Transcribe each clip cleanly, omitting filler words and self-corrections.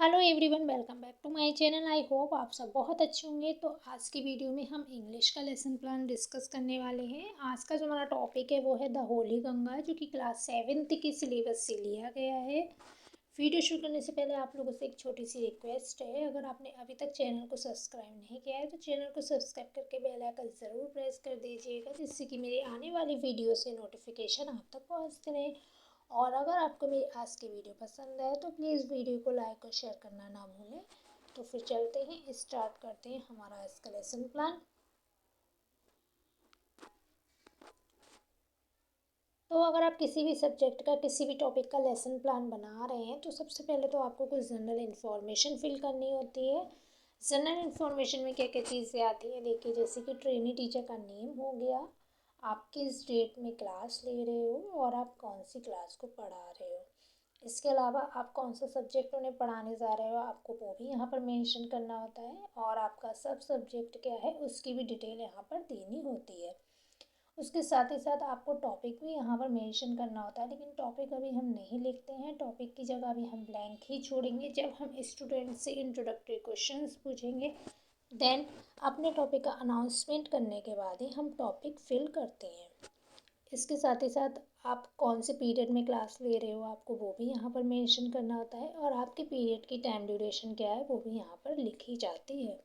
Hello everyone, welcome back to my channel. I hope आप सब बहुत अच्छे होंगे। तो आज की वीडियो में हम इंग्लिश का लेसन प्लान डिस्कस करने वाले हैं। आज का जो हमारा टॉपिक है वो है द होली गंगा, जो कि क्लास 7th के सिलेबस से लिया गया है। वीडियो शुरू करने से पहले आप लोगों से एक छोटी सी रिक्वेस्ट है, अगर आपने अभी तक चैनल को सब्सक्राइब नहीं किया है तो चैनल को सब्सक्राइब करके बेल आइकन ज़रूर प्रेस कर दीजिएगा, जिससे कि मेरी आने वाली वीडियो से नोटिफिकेशन आप तक पहुँचते रहे। और अगर आपको मेरी आज की वीडियो पसंद है तो प्लीज़ वीडियो को लाइक और शेयर करना ना भूलें। तो फिर चलते हैं, स्टार्ट करते हैं हमारा आज का लेसन प्लान। तो अगर आप किसी भी सब्जेक्ट का, किसी भी टॉपिक का लेसन प्लान बना रहे हैं तो सबसे पहले तो आपको कुछ जनरल इन्फॉर्मेशन फिल करनी होती है। जनरल इन्फॉर्मेशन में क्या क्या चीज़ें आती है देखिए, जैसे कि ट्रेनी टीचर का नेम हो गया, आप किस डेट में क्लास ले रहे हो और आप कौन सी क्लास को पढ़ा रहे हो। इसके अलावा आप कौन सा सब्जेक्ट उन्हें पढ़ाने जा रहे हो आपको वो भी यहाँ पर मेंशन करना होता है, और आपका सब सब्जेक्ट क्या है उसकी भी डिटेल यहाँ पर देनी होती है। उसके साथ ही साथ आपको टॉपिक भी यहाँ पर मेंशन करना होता है, लेकिन टॉपिक अभी हम नहीं लिखते हैं। टॉपिक की जगह अभी हम ब्लैंक ही छोड़ेंगे। जब हम स्टूडेंट से इंट्रोडक्टरी क्वेश्चंस पूछेंगे देन अपने टॉपिक का अनाउंसमेंट करने के बाद ही हम टॉपिक फिल करते हैं। इसके साथ ही साथ आप कौन से पीरियड में क्लास ले रहे हो आपको वो भी यहाँ पर मेंशन करना होता है, और आपके पीरियड की टाइम ड्यूरेशन क्या है वो भी यहाँ पर लिखी जाती है।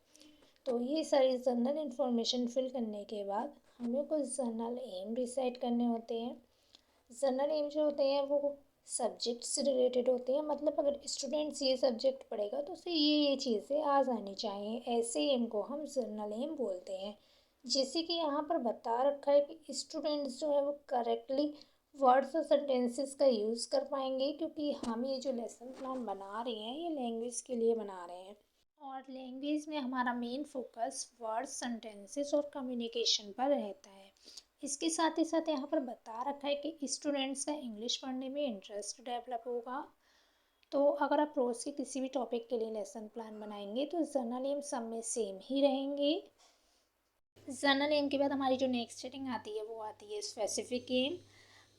तो ये सारी जनरल इन्फॉर्मेशन फिल करने के बाद हमें कुछ जनरल एम डिसाइड करने होते हैं। जनरल एम जो होते हैं वो सब्जेक्ट से रिलेटेड होते हैं, मतलब अगर स्टूडेंट्स ये सब्जेक्ट पढ़ेगा तो उसे ये चीज़ें आ जानी चाहिए, ऐसे एम को हम जनरल एम बोलते हैं। जैसे कि यहाँ पर बता रखा है कि स्टूडेंट्स जो है वो करेक्टली वर्ड्स और सेंटेंसेस का यूज़ कर पाएंगे, क्योंकि हम ये जो लेसन प्लान बना रहे हैं ये लैंग्वेज के लिए बना रहे हैं, और लैंग्वेज में हमारा मेन फोकस वर्ड्स, सेंटेंसेस और कम्युनिकेशन पर रहता है। इसके साथ ही साथ यहाँ पर बता रखा है कि स्टूडेंट्स का इंग्लिश पढ़ने में इंटरेस्ट डेवलप होगा। तो अगर आप रोज़ के किसी भी टॉपिक के लिए लेसन प्लान बनाएंगे तो जनरल एम सब में सेम ही रहेंगे। जनरल एम के बाद हमारी जो नेक्स्ट हेडिंग आती है वो आती है स्पेसिफिक एम।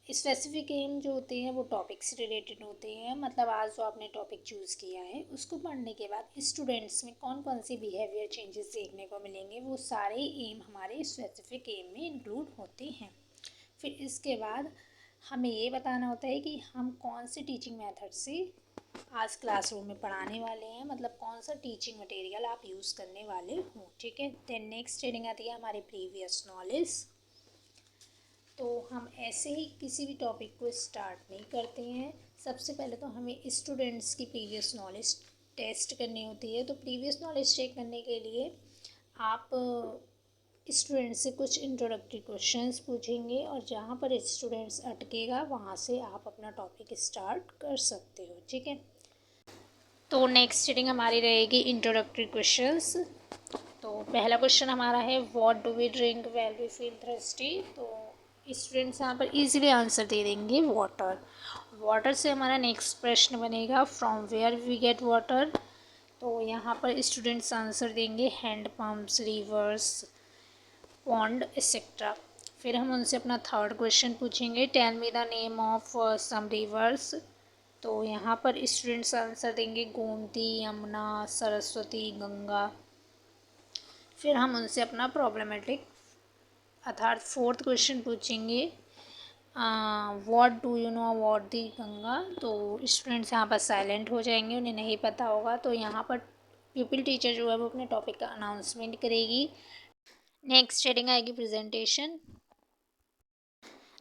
स्पेसिफिक एम जो होते हैं वो टॉपिक से रिलेटेड होते हैं, मतलब आज जो आपने टॉपिक चूज़ किया है उसको पढ़ने के बाद स्टूडेंट्स में कौन कौन सी बिहेवियर चेंजेस देखने को मिलेंगे वो सारे एम हमारे स्पेसिफिक एम में इंक्लूड होते हैं। फिर इसके बाद हमें ये बताना होता है कि हम कौन से टीचिंग मेथड से आज क्लासरूम में पढ़ाने वाले हैं, मतलब कौन सा टीचिंग मटेरियल आप यूज़ करने वाले हो। ठीक है, देन नेक्स्ट हेडिंग आती है हमारी प्रीवियस नॉलेज। तो हम ऐसे ही किसी भी टॉपिक को स्टार्ट नहीं करते हैं। सबसे पहले तो हमें स्टूडेंट्स की प्रीवियस नॉलेज टेस्ट करनी होती है। तो प्रीवियस नॉलेज चेक करने के लिए आप स्टूडेंट से कुछ इंट्रोडक्टरी क्वेश्चंस पूछेंगे, और जहाँ पर स्टूडेंट्स अटकेगा वहाँ से आप अपना टॉपिक स्टार्ट कर सकते हो। ठीक है, तो नेक्स्ट रीडिंग हमारी रहेगी इंट्रोडक्टरी क्वेश्चंस। तो पहला क्वेश्चन हमारा है what do we drink when we feel thirsty. तो स्टूडेंट्स यहाँ पर इजीली आंसर दे देंगे वाटर। वाटर से हमारा नेक्स्ट प्रश्न बनेगा from where we get water. तो यहाँ पर स्टूडेंट्स आंसर देंगे hand pumps, rivers, pond etcetera. फिर हम उनसे अपना थर्ड क्वेश्चन पूछेंगे tell me the name of some rivers. तो यहाँ पर स्टूडेंट्स आंसर देंगे गोमती, यमुना, सरस्वती, गंगा। फिर हम उनसे अपना प्रॉब्लमेटिक अर्थात फोर्थ क्वेश्चन पूछेंगे what do you know about the Ganga. तो स्टूडेंट्स यहाँ पर साइलेंट हो जाएंगे, उन्हें नहीं पता होगा। तो यहाँ पर पीपल टीचर जो है वो अपने टॉपिक का अनाउंसमेंट करेगी। नेक्स्ट हेडिंग आएगी प्रेजेंटेशन।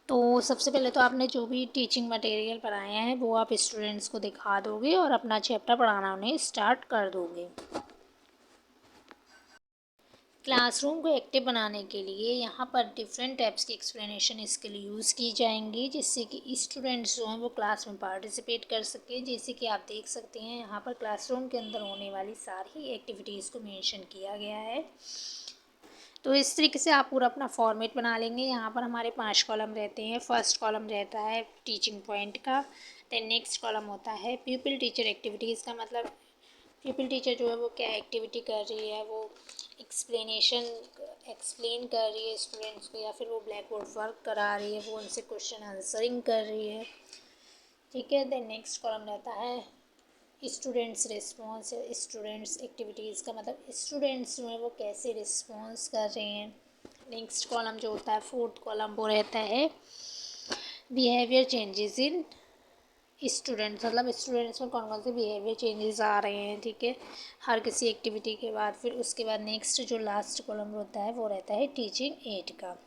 तो सबसे पहले तो आपने जो भी टीचिंग मटेरियल पढ़ाया है वो आप स्टूडेंट्स को दिखा दोगे और अपना चैप्टर पढ़ाना उन्हें स्टार्ट कर दोगे। क्लासरूम को एक्टिव बनाने के लिए यहाँ पर डिफरेंट टाइप्स की एक्सप्लेनेशन स्किल यूज़ की जाएंगी, जिससे कि स्टूडेंट्स जो हैं वो क्लास में पार्टिसिपेट कर सकें। जैसे कि आप देख सकते हैं यहाँ पर क्लासरूम के अंदर होने वाली सारी एक्टिविटीज़ को मेंशन किया गया है। तो इस तरीके से आप पूरा अपना फॉर्मेट बना लेंगे। यहाँ पर हमारे 5 कॉलम रहते हैं। फर्स्ट कॉलम रहता है टीचिंग पॉइंट का, देन नेक्स्ट कॉलम होता है पीपल टीचर एक्टिविटीज़ का, मतलब पीपल टीचर जो है वो क्या एक्टिविटी कर रही है, वो एक्सप्लेन कर रही है स्टूडेंट्स को, या फिर वो ब्लैक बोर्ड वर्क करा रही है, वो उनसे क्वेश्चन आंसरिंग कर रही है। ठीक है, देन नेक्स्ट कॉलम रहता है स्टूडेंट्स रिस्पॉन्स, स्टूडेंट्स एक्टिविटीज़ का मतलब स्टूडेंट्स जो है वो कैसे रिस्पॉन्स कर रहे हैं। नेक्स्ट कॉलम जो होता है, फोर्थ कॉलम, वो रहता है बिहेवियर चेंजेस इन स्टूडेंट्स, मतलब स्टूडेंट्स में कौन कौन से बिहेवियर चेंजेस आ रहे हैं। ठीक है, हर किसी एक्टिविटी के बाद। फिर उसके बाद नेक्स्ट जो लास्ट कॉलम होता है वो रहता है टीचिंग एड का।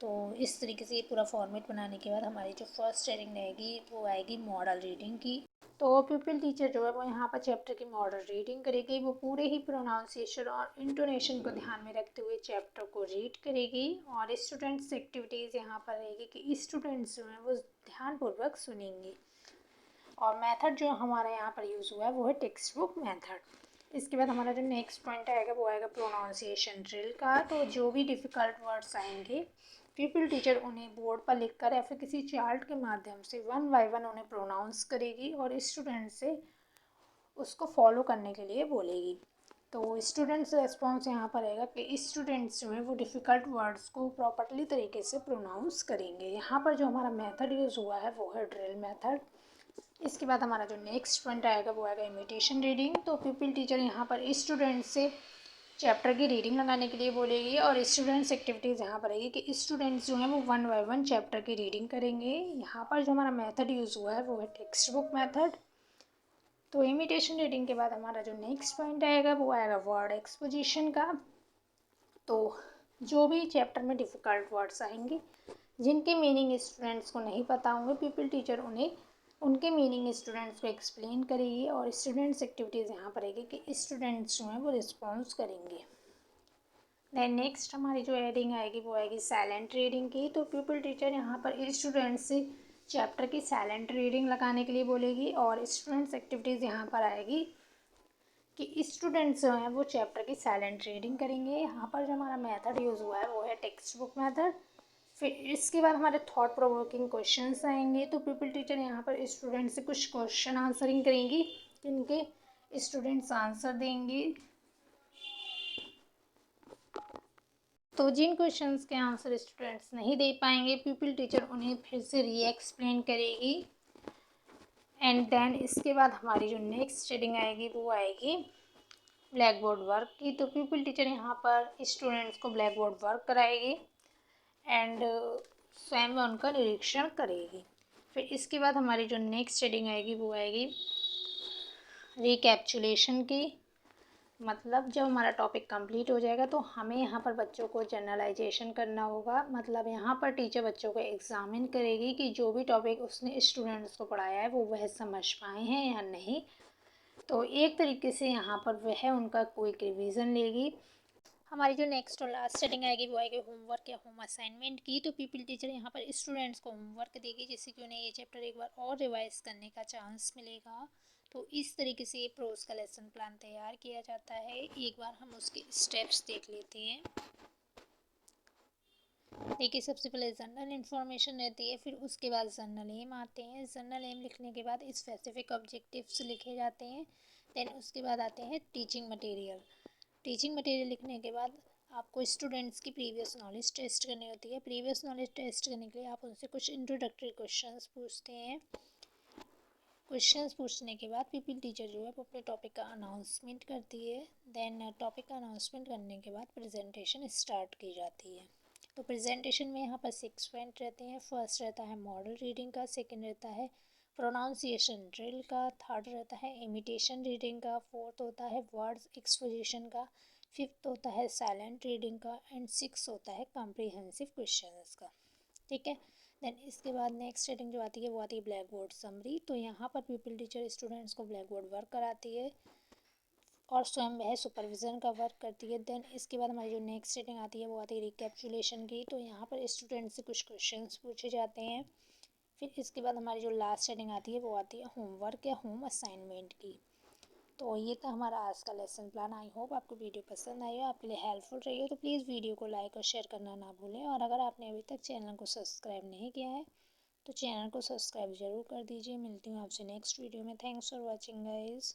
तो इस तरीके से ये पूरा फॉर्मेट बनाने के बाद हमारी जो फर्स्ट हेडिंग रहेगी वो आएगी मॉडल रीडिंग की। तो पिपल टीचर जो है वो यहाँ पर चैप्टर की मॉडल रीडिंग करेगी। वो पूरे ही प्रोनाउंसिएशन और इंटोनेशन को ध्यान में रखते हुए चैप्टर को रीड करेगी। और स्टूडेंट्स एक्टिविटीज़ यहाँ पर रहेगी कि स्टूडेंट्स जो हैं वो ध्यानपूर्वक सुनेंगे। और मेथड जो हमारा यहाँ पर यूज़ हुआ है वो है टेक्स्ट बुक मेथड। इसके बाद हमारा जो नेक्स्ट पॉइंट आएगा वो आएगा प्रोनाउंसिएशन ड्रिल का। तो जो भी डिफ़िकल्ट वर्ड्स आएंगे पीपल टीचर उन्हें बोर्ड पर लिखकर या फिर किसी चार्ट के माध्यम से वन बाय वन उन्हें प्रोनाउंस करेगी और स्टूडेंट से उसको फॉलो करने के लिए बोलेगी। तो स्टूडेंट्स रिस्पॉन्स यहाँ पर रहेगा कि स्टूडेंट्स जो हैं वो डिफ़िकल्ट वर्ड्स को प्रॉपरली तरीके से प्रोनाउंस करेंगे। यहाँ पर जो हमारा मेथड यूज़ हुआ है वो है ड्रिल मेथड। इसके बाद हमारा जो नेक्स्ट पॉइंट आएगा वो आएगा इमिटेशन रीडिंग। तो पीपल टीचर यहाँ पर स्टूडेंट से चैप्टर की रीडिंग लगाने के लिए बोलेगी और स्टूडेंट्स एक्टिविटीज़ यहाँ पर रहेगी कि स्टूडेंट्स जो हैं वो वन बाय वन चैप्टर की रीडिंग करेंगे। यहाँ पर जो हमारा मेथड यूज़ हुआ है वो है टेक्स्ट बुक मेथड। तो इमिटेशन रीडिंग के बाद हमारा जो नेक्स्ट पॉइंट आएगा वो आएगा वर्ड एक्सपोजिशन का। तो जो भी चैप्टर में डिफ़िकल्ट वर्ड्स आएंगे जिनके मीनिंग स्टूडेंट्स को नहीं पता होंगे पीपल टीचर उन्हें उनके मीनिंग स्टूडेंट्स को एक्सप्लेन करेगी। और स्टूडेंट्स एक्टिविटीज़ यहाँ पर रहेगी कि स्टूडेंट्स जो हैं वो रिस्पॉन्स करेंगे। देन नेक्स्ट हमारी जो हेडिंग आएगी वो आएगी साइलेंट रीडिंग की। तो पीपल टीचर यहाँ पर स्टूडेंट्स से चैप्टर की साइलेंट रीडिंग लगाने के लिए बोलेगी और स्टूडेंट्स एक्टिविटीज़ यहाँ पर आएगी कि स्टूडेंट्स जो हैं वो चैप्टर की साइलेंट रीडिंग करेंगे। यहाँ पर जो हमारा मेथड यूज़ हुआ है वो है टेक्स्ट बुक मेथड। फिर इसके बाद हमारे थॉट प्रोवोकिंग क्वेश्चंस आएंगे। तो पीपल टीचर यहाँ पर स्टूडेंट से कुछ क्वेश्चन आंसरिंग करेंगी जिनके स्टूडेंट्स आंसर देंगे। तो जिन क्वेश्चंस के आंसर स्टूडेंट्स नहीं दे पाएंगे पीपल टीचर उन्हें फिर से री एक्सप्लेन करेगी। एंड देन इसके बाद हमारी जो नेक्स्ट रीडिंग आएगी वो आएगी ब्लैक बोर्ड वर्क की। तो पीपल टीचर यहाँ पर स्टूडेंट्स को ब्लैक बोर्ड वर्क कराएगी एंड स्वयं में उनका निरीक्षण करेगी। फिर इसके बाद हमारी जो नेक्स्ट रीडिंग आएगी वो आएगी रिकैप्चुलेशन की। मतलब जब हमारा टॉपिक कंप्लीट हो जाएगा तो हमें यहाँ पर बच्चों को जनरलाइजेशन करना होगा। मतलब यहाँ पर टीचर बच्चों को एग्ज़ामिन करेगी कि जो भी टॉपिक उसने स्टूडेंट्स को पढ़ाया है वो वह समझ पाए हैं या नहीं। तो एक तरीके से यहाँ पर वह उनका क्विक रिवीजन लेगी। हमारी जो नेक्स्ट और लास्ट सेटिंग आएगी वो आएगी होमवर्क या होम असाइनमेंट की। तो पीपल टीचर यहाँ पर स्टूडेंट्स को होमवर्क देगी जिससे कि उन्हें ये चैप्टर एक बार और रिवाइज करने का चांस मिलेगा। तो इस तरीके से ये प्रोज का लेसन प्लान तैयार किया जाता है। एक बार हम उसके स्टेप्स देख लेते हैं। देखिए, सबसे पहले जनरल इन्फॉर्मेशन रहती है, फिर उसके बाद जनरल एम आते हैं। जनरल एम लिखने के बाद स्पेसिफिक ऑब्जेक्टिव्स लिखे जाते हैं। देन उसके बाद आते हैं टीचिंग मटेरियल। टीचिंग मटेरियल लिखने के बाद आपको स्टूडेंट्स की प्रीवियस नॉलेज टेस्ट करनी होती है। प्रीवियस नॉलेज टेस्ट करने के लिए आप उनसे कुछ इंट्रोडक्टरी क्वेश्चंस पूछते हैं। क्वेश्चंस पूछने के बाद पीपल टीचर जो है वो अपने टॉपिक का अनाउंसमेंट करती है। देन टॉपिक का अनाउंसमेंट करने के बाद प्रेजेंटेशन स्टार्ट की जाती है। तो प्रेजेंटेशन में यहाँ पर 6 पॉइंट रहते हैं। फर्स्ट रहता है मॉडल रीडिंग का, सेकंड रहता है प्रोनाउंसिएशन ड्रिल का, थर्ड रहता है इमिटेशन रीडिंग का, फोर्थ होता है वर्ड्स एक्सपोजिशन का, फिफ्थ होता है साइलेंट रीडिंग का एंड सिक्स होता है कॉम्प्रिहेंसिव क्वेश्चंस का। ठीक है। देन इसके बाद नेक्स्ट रीडिंग जो आती है वो आती है ब्लैक बोर्ड समरी। तो यहाँ पर पीपल टीचर स्टूडेंट्स को ब्लैक बोर्ड वर्क कराती है और स्वयं वह सुपरविज़न का वर्क करती है। देन इसके बाद हमारी जो नेक्स्ट रीडिंग आती है वो आती है रिकैप्चुलेशन की। तो यहाँ पर स्टूडेंट से कुछ क्वेश्चंस पूछे जाते हैं। फिर इसके बाद हमारी जो लास्ट रीडिंग आती है वो आती है होमवर्क या होम असाइनमेंट की। तो ये था हमारा आज का लेसन प्लान। आई होप आपको वीडियो पसंद आई हो, आपके लिए हेल्पफुल रही हो। तो प्लीज़ वीडियो को लाइक और शेयर करना ना भूलें। और अगर आपने अभी तक चैनल को सब्सक्राइब नहीं किया है तो चैनल को सब्सक्राइब ज़रूर कर दीजिए। मिलती हूँ आपसे नेक्स्ट वीडियो में। Thanks for watching guys.